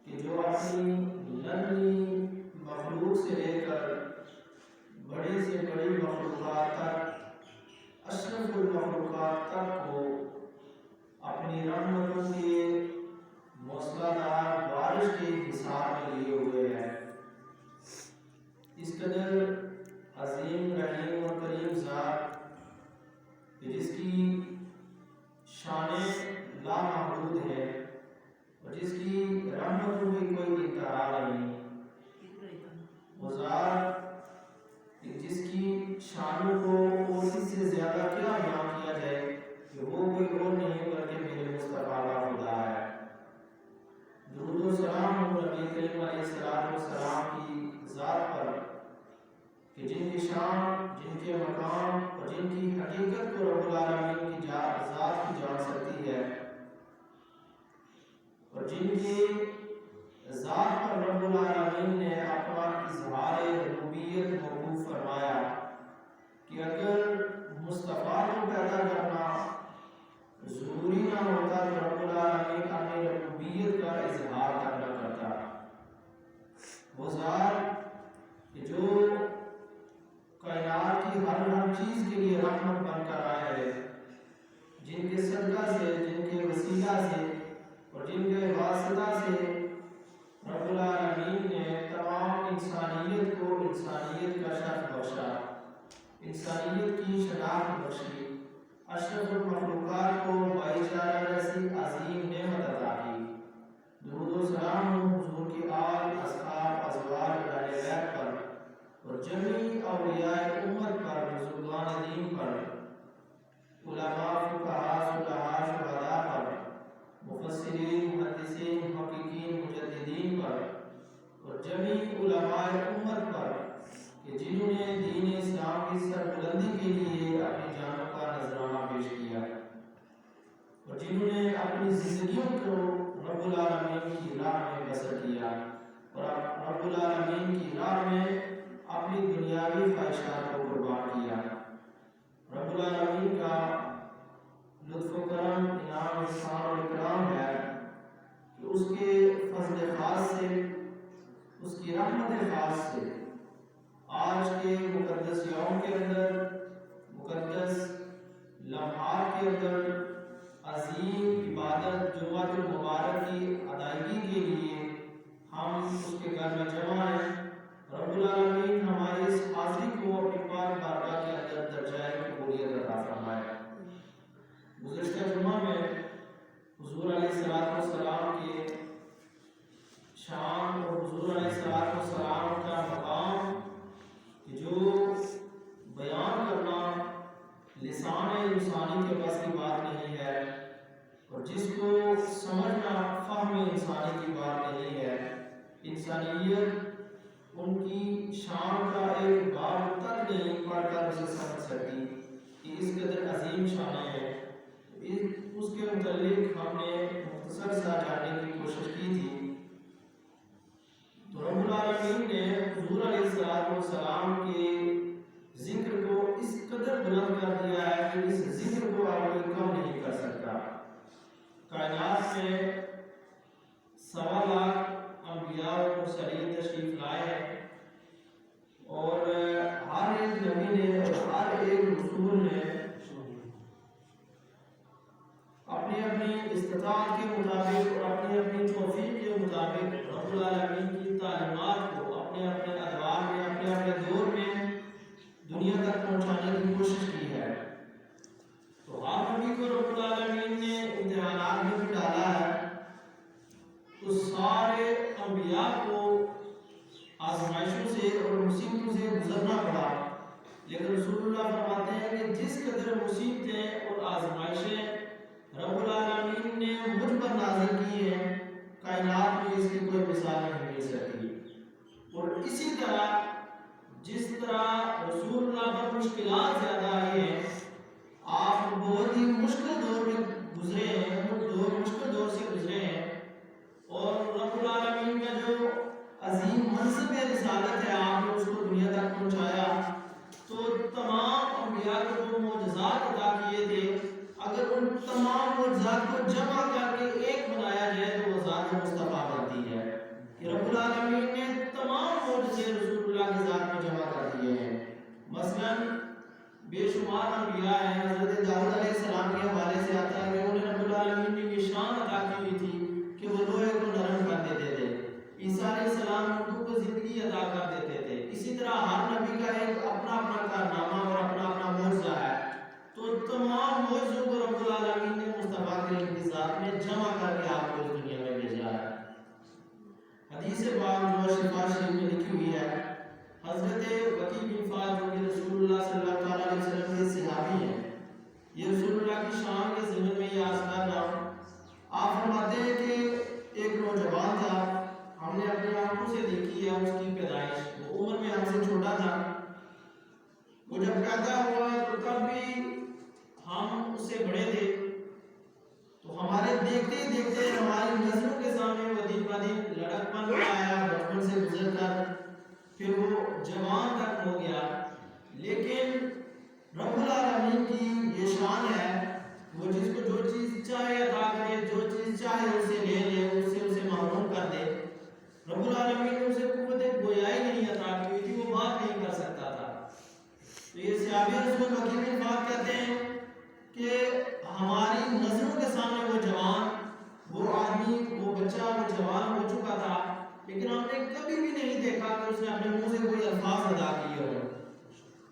کہ جو اپنی ننھی مخلوق سے لے کر بڑی سے بڑی مخلوقات تک، اشرف المخلوقات تک کو اپنی رحمتوں کے موسلادھار بارش کے حساب میں لیے ہوئے ہے۔ اس قدر عظیم رحیم اور کریم ذات جس کی شان لامحدود ہے اور جس کی رحمتوں کی کوئی انتہا نہیں، وہ ذات جس کی شانوں کو اور اس سے زیادہ کیا بیان کیا جائے کہ وہ کوئی اور نہیں بلکہ میرے مصطفیٰ کا خدا ہے۔ درود و سلام نبی کریم علیہ السلام کی ذات پر کہ جن کی شان، جن کے مقام اور جن کی حقیقت کو رب العالمین کی ذات کی جان سکتی ہے، اور جن کی ذات پر رب العالمین نے اپنا اظہار ربوبیت موقوف فرمایا کہ اگر مصطفیٰ کو پیدا کرنا ضروری نہ ہوتا تو رب العالمین اپنی ربوبیت کا اظہار تک نہ کرتا۔ وہ ذات کہ جو کائنات کی ہر چیز کے لیے رحمت بن کر آئے ہے، جن کے صدقہ سے، جن کے وسیلہ سے اور جن کے واسطہ سے رب العالمین نے تمام انسانیت کو انسانیت کا شرف بخشا، انسانیت کی شناخت بخشی، اشرف المخلوقات کو بھائی چارہ جیسی عظیم نعمت عطا کی۔ درود و سلام حضور کی آل، اصحاب، ازواج، اہل بیت پر اور جمیع اولیاء امت پر، بزرگان دین پر، علماء، فقہاء، صلحاء، شہداء پر، مفسرین، محدثین، محققین، مجددین پر اور جمیع علماء امت پر کہ جنہوں نے دین اسلام کی سربلندی کے لیے اپنی جانوں کا نذرانہ پیش کیا اور جنہوں نے اپنی زندگیوں کو رب العالمین کی راہ میں بسر کیا اور رب العالمین کی راہ میں اپنی دنیاوی خواہشات کو قربان کیا۔ رب العالمین کا لطف و کرم، انعام، احسان اور اکرام ہے کہ اس کے فضل خاص سے، اس کی رحمت خاص سے آج کے مقدس یوم کے اندر، مقدس لمحات کے اندر عظیم عبادت جمعۃ المبارک کی ادائیگی کے لیے ہم اس کے گھر میں جمع ہیں۔ رب العالمین ہماری اس حاضری کو اپنی پاک بارگاہ کے اندر درجۂ قبولیت عطا فرمائے۔ گزشتہ جمعہ میں حضور علیہ السلام کے شان اور حضور علیہ السلام کا مقام کہ جو بیان کرنا لسان انسانی کے بس کی بات نہیں ہے اور جس کو سمجھنا فہم انسانی کی بات نہیں ہے، انسانیت ان کی شان کا ایک باب تک نہیں پڑھ کر اسے سمجھ سکتی کہ اس قدر عظیم شانیں ہیں۔ اس کے متعلق ہم نے مختصر سا جاننے کی کوشش کی تھی۔ تو رب العالمین نے حضور علیہ السلام کے ذکر کو اس قدر بلند کر دیا ہے کہ اس ذکر کو آپ کوئی کم نہیں کر سکتا۔ کائنات میں 1.25 لاکھ انبیاء اور مرسلین تشریف لائے ہیں اور ہر ایک نبی نے اور ہر ایک رسول نے اپنی اپنی استطاعت کے مطابق اور اپنی اپنی توفیق کے مطابق رب العالمین کی تعلیمات کو اپنے اپنے ادوار میں، اپنے اپنے دور میں دنیا تک پہنچانے کی کوشش کی ہے۔ تو آپ نبی کو رب العالمین نے امتحانات میں بھی ڈالا ہے، تو سارے انبیاء کو آزمائشوں سے اور مصیبتوں سے گزرنا پڑا، لیکن رسول اللہ فرماتے ہیں کہ جس قدر مصیبتیں اور آزمائشیں رب العالمین نے مجھ پر نازل کی ہیں، کائنات میں اس کی کوئی مثال نہیں مل سکتی۔ اور اسی طرح جس طرح رسول اللہ پر مشکلات زیادہ آئی ہیں، آپ بہت ہی مشکل دور میں گزرے ہیں، مشکل دور سے گزرے ہیں، اور رب العالمین کا جو عظیم منصب رسالت ہے آپ نے اس کو دنیا تک پہنچایا۔ تو تمام انبیاء کو جو معجزات عطا کیے تھے، اگر ان تمام معجزات کو جمع کر کے ایک بنایا جائے تو وہ ذات رب العالمین نے تمام معجزے رسول اللہ کی ذات میں جمع کر دیے ہیں۔ مثلا بے شمار انبیاء ہیں، حضرت داؤد علیہ السلام کے حوالے سے آتا ہے کہ انہیں رب العالمین نے یہ شان عطا کی ہوئی تھی کہ وہ لوہے کو نرم کر دیتے تھے، عیسیٰ علیہ السلام اردو کو زندگی عطا کر دیتے تھے۔ اسی طرح ہر نبی کا ایک اپنا اپنا کارنامہ اور اپنا اپنا معجزہ ہے، تو تمام معجزوں کو رب العالمین نے مصطفیٰ کریم کی ذات میں جمع کر کے آپ کو اس دنیا میں بھیجا ہے۔ حدیث پاک جو شفا شریف میں لکھی ہوئی ہے، حضرت وکیع بن فاض جو کہ رسول اللہ صلی اللہ علیہ وسلم کے صحابی ہیں، یہ رسول اللہ کی شان کے ضمن میں یہ عرض کر رہا ہوں۔ آپ فرماتے ہیں کہ ایک نوجوان تھا، ہم نے اپنی آنکھوں سے دیکھی ہے اس کی پیدائش، وہ عمر میں ہم سے چھوٹا تھا، وہ جب پیدا ہوا تو تب بھی ہم اس سے بڑے تھے، تو ہمارے دیکھتے ہی دیکھتے ہماری نظروں کے سامنے وہ دن بہ دن لڑکپن آیا، بچپن سے گزر کر پھر وہ جوان تک ہو گیا۔ لیکن رب العالمین کی یہ شان ہے، وہ جس کو جو چیز چاہے عطا کرے، جو چیز چاہے اسے لے لے، اسے محروم کر دے۔ رب العالمین نے اسے قوت گویائی نہیں عطا کی ہوئی تھی، وہ بات نہیں کر سکتا تھا۔ تو یہ صحابی رسول وکیع بن فاض کہتے ہیں کہ ہماری نظروں کے سامنے وہ جوان، وہ آدمی، وہ بچہ، وہ جوان ہو چکا تھا، لیکن ہم نے کبھی بھی نہیں دیکھا کہ اس نے اپنے منہ سے کوئی الفاظ ادا کیے ہو۔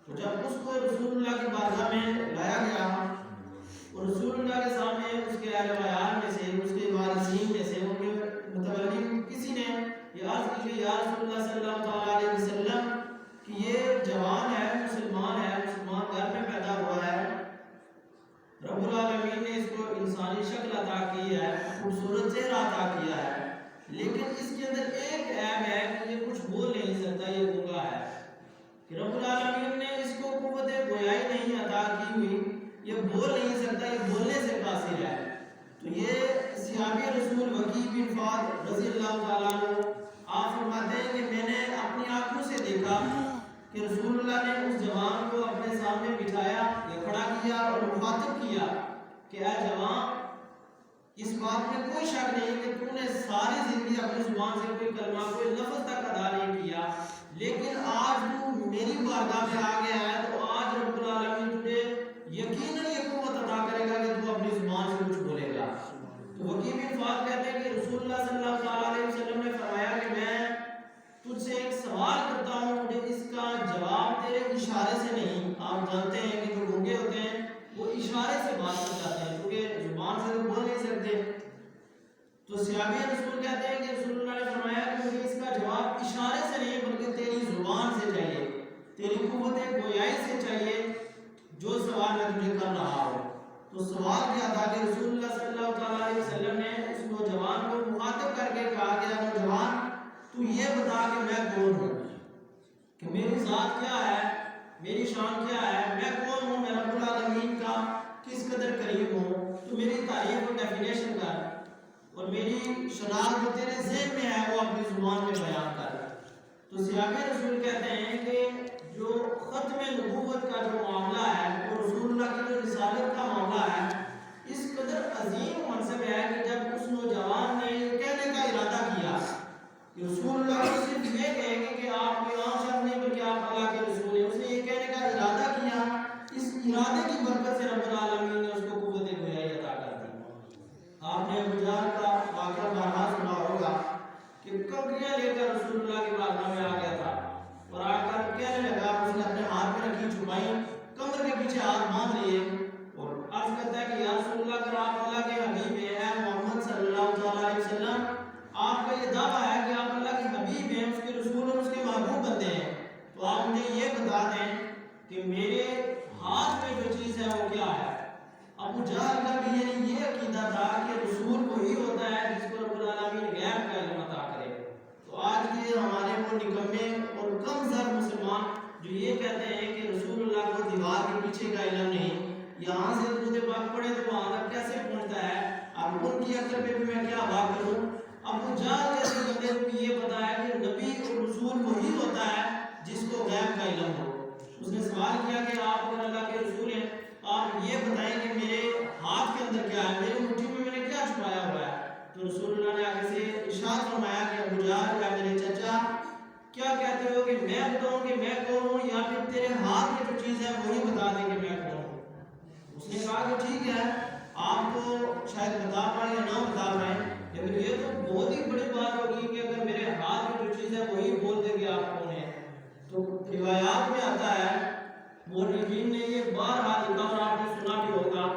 تو جب اس کو رسول اللہ کی بارگاہ میں لایا گیا اور رسول اللہ کے سامنے اس کے اہل و عیال میں سے، اس کے وارثین میں سے، ان کے متولی کسی نے یہ عرض کی کہ یا رسول اللہ صلی اللہ علیہ وسلم کہ یہ جوان ہے، مسلمان ہے، مسلمان گھر میں پیدا ہوا ہے، رب العالمین نے اس کو انسانی شکل عطا کی ہے، خوبصورت چہرہ عطا کیا ہے، لیکن اس کے اندر ایک عیب ہے کہ یہ کچھ بول نہیں سکتا، یہ گونگا ہے، کہ رب العالمین نے اس کو قوت گویائی نہیں عطا کی ہوئی، یہ بول نہیں سکتا، یہ بولنے سے قاصر ہے۔ تو یہ صحابی رسول وکیع بن فاض رضی اللہ تعالیٰ عنہ آپ فرماتے ہیں کہ میں نے اپنی آنکھوں سے دیکھا کہ رسول اللہ نے اس جوان کو اپنے سامنے بٹھایا یا کھڑا کیا اور مخاطب کیا کہ اے جوان، اس بات میں کوئی شک نہیں کہ تو نے ساری زندگی اپنی زبان سے کوئی کلمہ، کوئی لفظ تک ادا نہیں کیا، لیکن آج تو میری بارگاہ میں آ گیا ہے، تو آج رب العالمین تجھے یقیناً یہ قوت عطا کرے گا کہ تو اپنی زبان سے کچھ بولے گا۔ تو وکیع بن فاض کہتے ہیں کہ رسول اللہ صلی اللہ علیہ وسلم نے فرمایا کہ میں تجھ سے ایک سوال کرتا ہوں، مجھے اس کا جواب تیرے اشارے سے نہیں، آپ جانتے ہیں کہ جو گونگے ہوتے ہیں وہ اشارے سے بات کر جاتے ہیں کیونکہ زبان سے بول نہیں سکتے۔ تو صحابی رسول کہتے ہیں کہ رسول اللہ نے فرمایا کہ مجھے اس کا جواب اشارے سے نہیں بلکہ تیری زبان سے چاہیے، تیری قوت گویائی سے چاہیے، جو سوال میں تجھے کر رہا ہوں۔ تو سوال کیا تھا کہ رسول اللہ صلی اللہ علیہ وسلم نے اس نوجوان کو مخاطب کر کے کہا کہ نوجوان تو یہ بتا کہ میں کون ہوں، کہ میری ذات کیا ہے، میری شان کیا ہے، میں کون ہوں، میں رب العالمین کا کس قدر قریب ہوں، تو میری تعریف اور ڈیفینیشن کر، اور میری شناخت جو تیرے ذہن میں ہے وہ اپنی زبان میں بیان کر۔ تو صحابہ رسول کہتے ہیں کہ جو ختم نبوت کا جو معاملہ ہے، وہ رسول اللہ کی جو رسالت کا معاملہ ہے، اس قدر عظیم منصب ہے کہ جب اس نوجوان نے یہ کہنے کا ارادہ کیا کہ رسول اللہ کو صرف یہ کہیں گے کہ آپ کوئی عام شخص نہیں بلکہ آپ اللہ کے رسول ہیں، اس نے یہ کہنے کا ارادہ کیا، اس ارادے کی برکت سے رب العالمین نے اس کو قوت گویائی عطا کر دی۔ آپ نے ابو جہل کا واقعہ بارہا سنا ہوگا کہ کبریاں لے کر رسول اللہ کے بارگاہ میں آ گیا تھا اور آ کر کہنے لگا، اس نے اپنے ہاتھ میں رکھی چھپائی، کمر کے پیچھے ہاتھ باندھ لیے اور عرض کرتا ہے کہ یا رسول اللہ اگر آپ اللہ کے حبیب ہیں، اے محمد صلی اللہ علیہ وسلم، آپ کا یہ دعویٰ ہے کہ آپ اللہ کے حبیب ہیں، اس کے رسول اور اس کے محبوب بندے ہیں، تو آپ مجھے یہ بتا دیں کہ میرے ہاتھ میں جو چیز ہے وہ کیا ہے۔ ابو جہل کا بھی یہ عقیدہ تھا کہ رسول وہی ہوتا ہے جس کو رب العالمین غیب کا علم عطا کرے۔ تو آج کے ہمارے وہ نکمے اور کم زر مسلمان جو یہ کہتے ہیں کہ رسول اللہ کو دیوار کے پیچھے کا علم نہیں، یہاں سے درود پاک پڑھے تو وہاں تک کیسے پہنچتا ہے، اب ان کی عقل پہ بھی میں کیا بات کروں۔ ابو جہل جیسے بندے کو یہ پتا ہے کہ نبی اور رسول وہی ہوتا ہے جس کو غیب کا علم ہو۔ اس نے سوال کیا کہ آپ اگر اللہ کے رسول ہیں، آپ یہ بتائیں کہ میرے ہاتھ کے اندر کیا ہے، میری مٹھی میں نے کیا چھپایا ہوا ہے۔ تو رسول اللہ نے آگے سے ارشاد فرمایا کہ ابو جہل یا میرے کیا کہتے ہو کہ میں بتاؤں کہ میں کون ہوں یا پھر تیرے ہاتھ میں جو چیز ہے وہی بتا دے کہ میں کون ہوں؟ اس نے کہا کہ ٹھیک ہے آپ تو شاید بتا پائیں یا نہ بتا پائیں، لیکن یہ تو بہت ہی بڑی بات ہوگی کہ اگر میرے ہاتھ میں جو چیز ہے وہی بول دے کہ آپ کون ہیں۔ تو روایات میں آتا ہے، مورخین نے یہ بارہا لکھا اور آپ نے سنا بھی ہوگا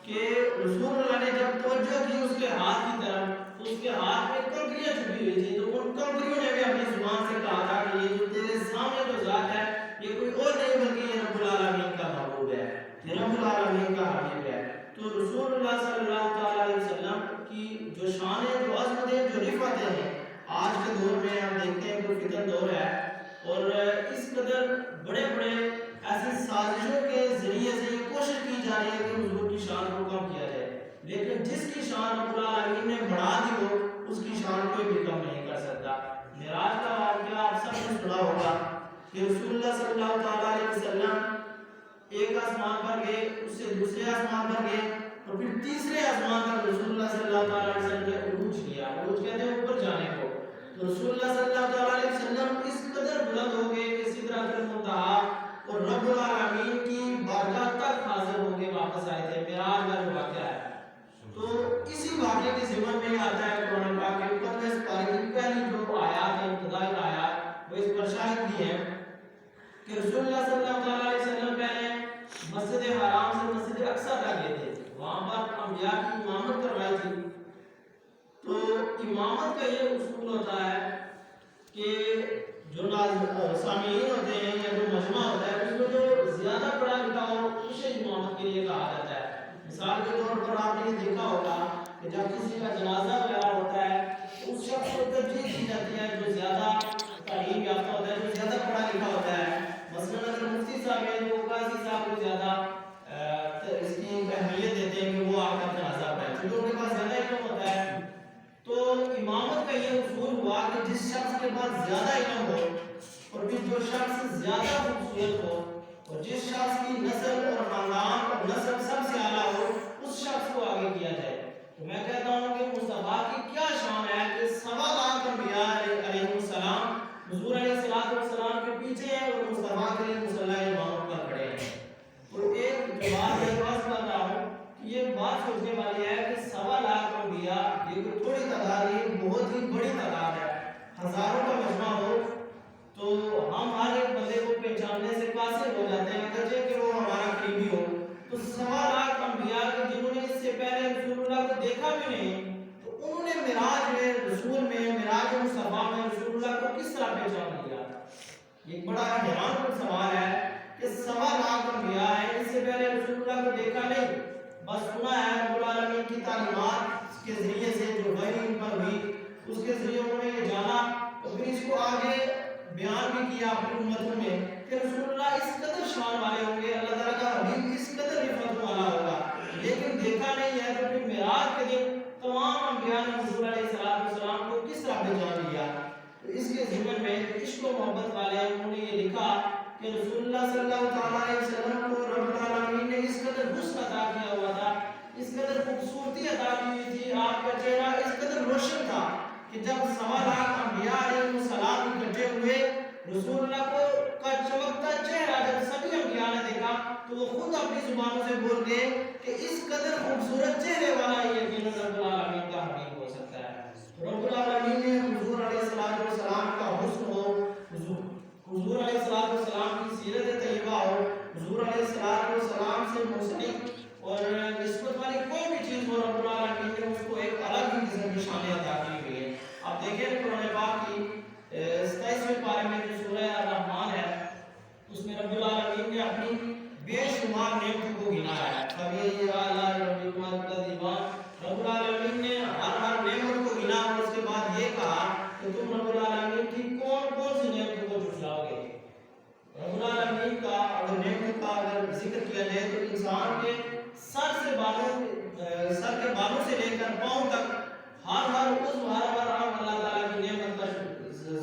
کہ رسول اللہ نے جب توجہ کی اس کے ہاتھ کی طرف تو اس کے ہاتھ میں کنکریاں چھپی ہوئی تھی، تو ان کنکریوں نے بھی اپنی زبان سے کہا تھا کہ یہ جو تیرے سامنے جو ذات ہے یہ کوئی اور نہیں بلکہ یہ رب العالمین کا محبوب ہے، یہ رب العالمین کا حبیب ہے۔ تو رسول اللہ صلی اللہ تعالی علیہ وسلم کی جو شان ہے، جو عظمت ہے، جو رفعتیں ہیں، آج کے دور میں ہم دیکھتے ہیں کوئی فتن دور ہے اور اس قدر بڑے بڑے ایسی سازشوں کے ذریعے سے یہ کوشش کی جا رہی ہے کہ حضور کی شان کو کم کیا جائے، لیکن جس کی شان رب العالمین نے بڑھا دی ہو اس کی شان کوئی بھی کم نہیں کر سکتا۔ معراج کا واقعہ آپ سب نے سنا ہوگا کہ رسول اللہ صلی اللہ تعالی علیہ وسلم ایک آسمان پر گئے، اس سے دوسرے آسمان پر گئے اور پھر تیسرے آسمان پر رسول اللہ صلی اللہ تعالی علیہ وسلم نے عروج کیا۔ عروج کہتے ہیں اوپر جانے کو۔ تو رسول اللہ صلی اللہ تعالی علیہ وسلم اس قدر بلند ہو گئے کہ سدرۃ المنتہا اور رب العالمین کی بارگاہ تک حاضر ہو کے واپس آئے تھے۔ معراج کا جو واقعہ ہے تو اسی واقعے کے ضمن میں آتا ہے قرآن پاک کے 35 پارے کی پہلی جو آیات ہے، ابتدائی آیات، وہ اس پر شاہد بھی ہے کہ رسول اللہ صلی اللہ تعالی علیہ وسلم پہلے مسجد حرام سے مسجد اقصی تک گئے تھے، وہاں پر انبیاء کی امامت کروائی تھی۔ تو امامت کا یہ اصول ہوتا ہے کہ جو سامعین ہوتے ہیں یا جو مجمع ہوتا ہے اس میں جو زیادہ پڑھا لکھا ہو اسے امامت کے لیے کہا جاتا ہے۔ مثال کے طور پر آپ نے دیکھا ہوگا کہ جب کسی کا جنازہ وغیرہ ہوتا ہے تو اس شخص کو ترجیح دی جاتی ہے جو زیادہ تعلیم یافتہ ہوتا ہے، جو زیادہ پڑھا لکھا ہوتا ہے۔ مثلاً اگر مفتی صاحب ہیں تو قاضی صاحب کو زیادہ اس کی اہمیت دیتے ہیں کہ وہ آ کر جنازہ پڑھیں کیونکہ ان کے پاس زیادہ علم ہوتا ہے۔ تو امامت کا یہ اصول ہوا کہ جس شخص کے پاس زیادہ علم ہو اور پھر جو شخص زیادہ خوبصورت ہو اور جس شخص کی نسل اور خاندان اور نسل سب سے اعلیٰ ہو اس شخص کو آگے کیا جائے۔ تو میں کہتا ہوں کہ مصطفیٰ کی کیا شان ہے کہ 1.25 لاکھ انبیاء علیہ السلام حضور علیہ السلام کے پیچھے ہیں اور مصطفیٰ کے لیے مصلی امامت پر کھڑے ہیں۔ تو ایک بات یہ بات کر رہا ہوں کہ یہ بات سوچنے والی ہے کہ 1.25 لاکھ انبیاء یہ کوئی تھوڑی تعداد نہیں، بہت ہی بڑی تعداد ہے۔ ہزاروں کا مجمع ہو تو ہم ہر ایک بندے کو پہچاننے سے قاصر ہو جاتے ہیں اگرچہ کہ وہ ہمارا قریبی ہو۔ تو 1.25 لاکھ انبیاء کے جنہوں نے اس سے پہلے رسول اللہ کو دیکھا بھی نہیں، تو انہوں نے معراج میں رسول میں معراج مصطفیٰ میں رسول اللہ کو کس طرح پہچان لیا؟ ایک بڑا حیران کن سوال ہے کہ 1.25 لاکھ انبیاء ہیں، اس سے پہلے رسول اللہ کو دیکھا نہیں، بس سنا ہے رب العالمین کی تعلیمات کے ذریعے سے جو وحی ان پر ہوئی اس کے ذریعے انہوں نے یہ جانا اور پھر اس کو آگے بیان بھی کیا اپنی امتوں میں کہ رسول اللہ اس قدر شان والے ہوں گے، اللہ تعالیٰ کا حبیب اس قدر رفعت والا ہوگا، لیکن دیکھا نہیں ہے۔ تو پھر معراج کے دن تمام انبیاء نے حضور علیہ السلام کو کس طرح پہچان لیا؟ تو اس کے ضمن میں عشق و محبت والے انہوں نے یہ لکھا کہ رسول اللہ صلی اللہ تعالی علیہ وسلم کو رب العالمین نے اس قدر حسن عطا کیا ہوا تھا، اس قدر خوبصورتی عطا کی ہوئی تھی، آپ کا چہرہ اس قدر روشن تھا کہ جب 1.25 لاکھ انبیاء علیہ السلام اکٹھے ہوئے رسول اللہ کو کا چمکتا چہرہ جب سبھی انبیاء نے دیکھا تو وہ خود اپنی زبانوں سے بول گئے کہ اس قدر خوبصورت چہرے والا ہی یقیناً رب العالمین کا حبیب ہو سکتا ہے۔ رب العالمین نے حضور علیہ السلام کا حسن ہو، حضور علیہ السلام کی سیرت طیبہ ہو، حضور علیہ السلام سے منسلک اور نسبت والی کوئی بھی چیز ہو، رب العالمین نے اس کو ایک الگ ہی قسم کی شان عطا کی ہوئی ہے۔ آپ دیکھیں قرآن پاک کی 27ویں پارے میں جو سورہ الرحمن ہے اس میں رب العالمین نے اپنی بے شمار نعمتوں کو گنایا ہے۔ فَبِأَيِّ آلَاءِ رَبِّكُمَا تُكَذِّبَانِ، رب العالمین نے ہر نعمت کو گنا اور اس کے بعد یہ کہا کہ تم رب العالمین کی کون کون سی نعمتوں کو جھٹلاؤ گے۔ رب العالمین کا اگر نعمت کا اگر ذکر کیا جائے تو انسان کے سر کے بالوں سے لے کر پاؤں تک ہر عضو ہر آنگ اللہ تعالیٰ کی نعمت کا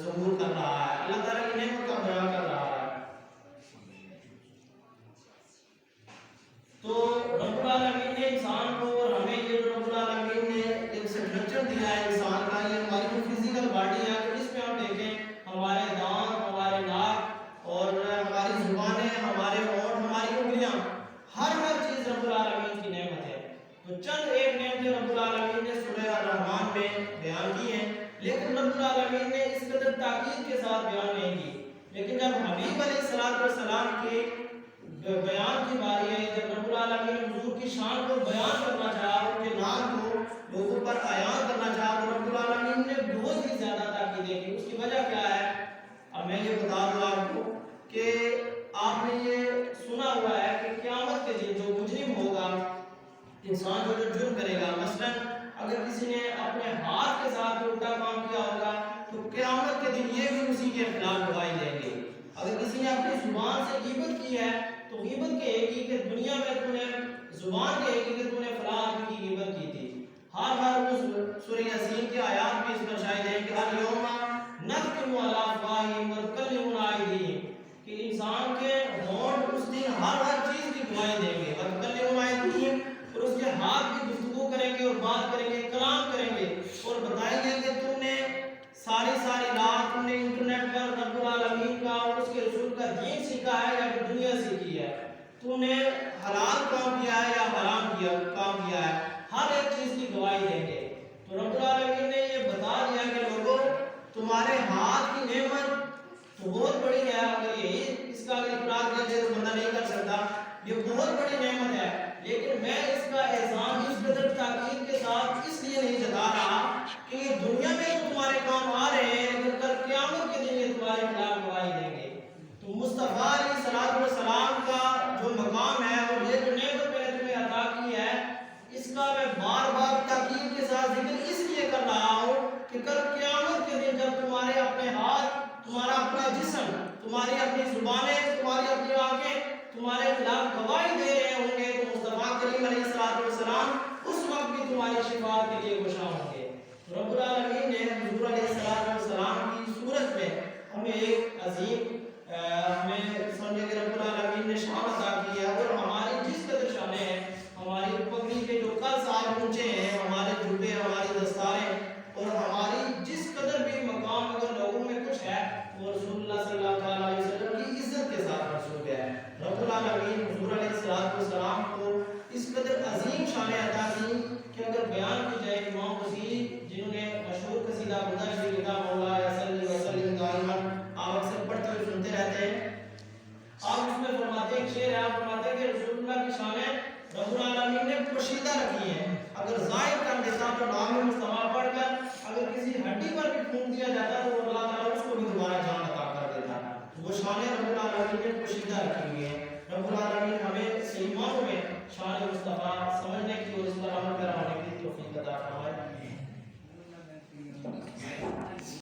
ظہور کر رہا ہے، اللہ تعالیٰ کی نعمت کا بیان کر رہا ہے۔ تو رب العالمین نے انسان کو اور ہمیں یہ رب العالمین نے ایک اسٹرکچر دیا ہے انسان کا، یہ ہماری جو فزیکل باڈی ہے اس پہ ہم دیکھیں ہمارے دانت بیان کی ہیں، لیکن رب العالمین نے اس قدر تاکید کے ساتھ بیان نہیں کی۔ لیکن جب حبیب علیہ السلام کے بیان کی باری ہے، جب رب العالمین نے حضور کی شان کو بیان کرنا چاہا، ان کے نام کو لوگوں پر عیان کرنا چاہا، تو رب العالمین نے بہت ہی زیادہ تاکیدیں کی۔ اس کی وجہ کیا ہے؟ اب میں یہ بتا دوں آپ کو کہ آپ نے یہ سنا ہوا ہے کہ قیامت کے دن جو مجرم ہوگا، انسان جو جرم کرے گا، مثلا اگر کسی نے اپنے ہاتھ کے ساتھ الٹا کام کیا ہوگا تو قیامت کے دن یہ بھی اسی کے خلاف گواہی دیں گے۔ اگر کسی نے اپنی زبان سے غیبت کی ہے تو غیبت کہے گی کہ دنیا میں تو نے زبان کہے گی کہ تو نے فلاں آدمی کی غیبت کی تھی۔ ہر روز سورہ یاسین کی آیات بھی اس پر شاہد ہے کہ الیوم نختم علی افواہہم وتکلمنا ایدیہم، کہ انسان کے ہونٹ اس دن ہر چیز کی گواہی دیں گے، وتکلمنا ایدیہم، اور اس کے ہاتھ بھی گفتگو کریں گے اور بات کریں گے، کلام کریں گے، اور بتائیں گے کہ تم نے ساری رات تم نے انٹرنیٹ پر رب العالمین کا اور اس کے رسول کا دین سیکھا ہے یا کہ دنیا سیکھی ہے، تم نے حلال کام کیا ہے یا حرام کام کیا ہے، ہر ایک چیز کی گواہی دیں گے۔ تو رب العالمین نے یہ بتا دیا کہ لوگوں تمہارے ہاتھ کی نعمت تو بہت بڑی ہے، اگر یہی اس کا اقرار کیا جائے تو بندہ نہیں کر سکتا، یہ بہت بڑی نعمت ہے، لیکن میں اس کا احسان اس قدر تاکید کے ساتھ اس لیے نہیں جتا رہا کہ یہ دنیا میں تو تمہارے کام آ رہے ہیں، لیکن کل قیامت کے دن یہ تمہارے خلاف گواہی دیں گے۔ تو مصطفیٰ علیہ السلام کا جو مقام ہے اور یہ جو نعمت میں نے تمہیں عطا کی ہے، اس کا میں بار بار تاکید کے ساتھ ذکر اس لیے کر رہا ہوں کہ کل قیامت کے دن جب تمہارے اپنے ہاتھ، تمہارا اپنا جسم، تمہاری اپنی زبانیں، تمہاری اپنی آنکھیں تمہارے خلاف گواہی دے رہے ہوں گے، تو مصطفیٰ کریم علیہ السلام اس وقت بھی تمہاری شفاعت کے لیے گشا ہوں گے۔ رب العالمین نے حضور علیہ السلام کی صورت میں ہمیں ایک عظیم ہمیں سمجھے کہ رب العالمین نے شان عطا کی ہے، اور ہماری جس قدر شانیں ہیں، ہماری پگڑی کے جو قد سال اونچے ہیں، ہمارے جبے، ہماری دستاریں، اور ہماری جس قدر بھی مقام اگر لوگوں میں کچھ ہے وہ رسول اللہ صلی اللہ علیہ وسلم کی عزت کے ساتھ منسوب ہے۔ رب العالمین حضور علیہ السلام کو اس قدر عظیم شان عطا کی کہ اگر بیان کی جائے امام وسیع جنہوں نے مشہور قصیدہ بندہ شریف لکھا، مولا صلی وسلم دائما، آپ اکثر پڑھتے ہوئے سنتے رہتے ہیں، آپ اس میں فرماتے ہیں، ایک شعر ہے، آپ فرماتے ہیں کہ رسول اللہ کی شانیں رب العالمین نے پوشیدہ رکھی ہیں، اگر ظاہر کر دیتا تو نام مصطفیٰ پڑھ کر اگر کسی ہڈی پر بھی پھونک دیا جاتا تو اللہ تعالیٰ اس کو بھی دوبارہ جان عطا کر دیتا۔ وہ شانیں رب العالمین نے پوشیدہ رکھی ہوئی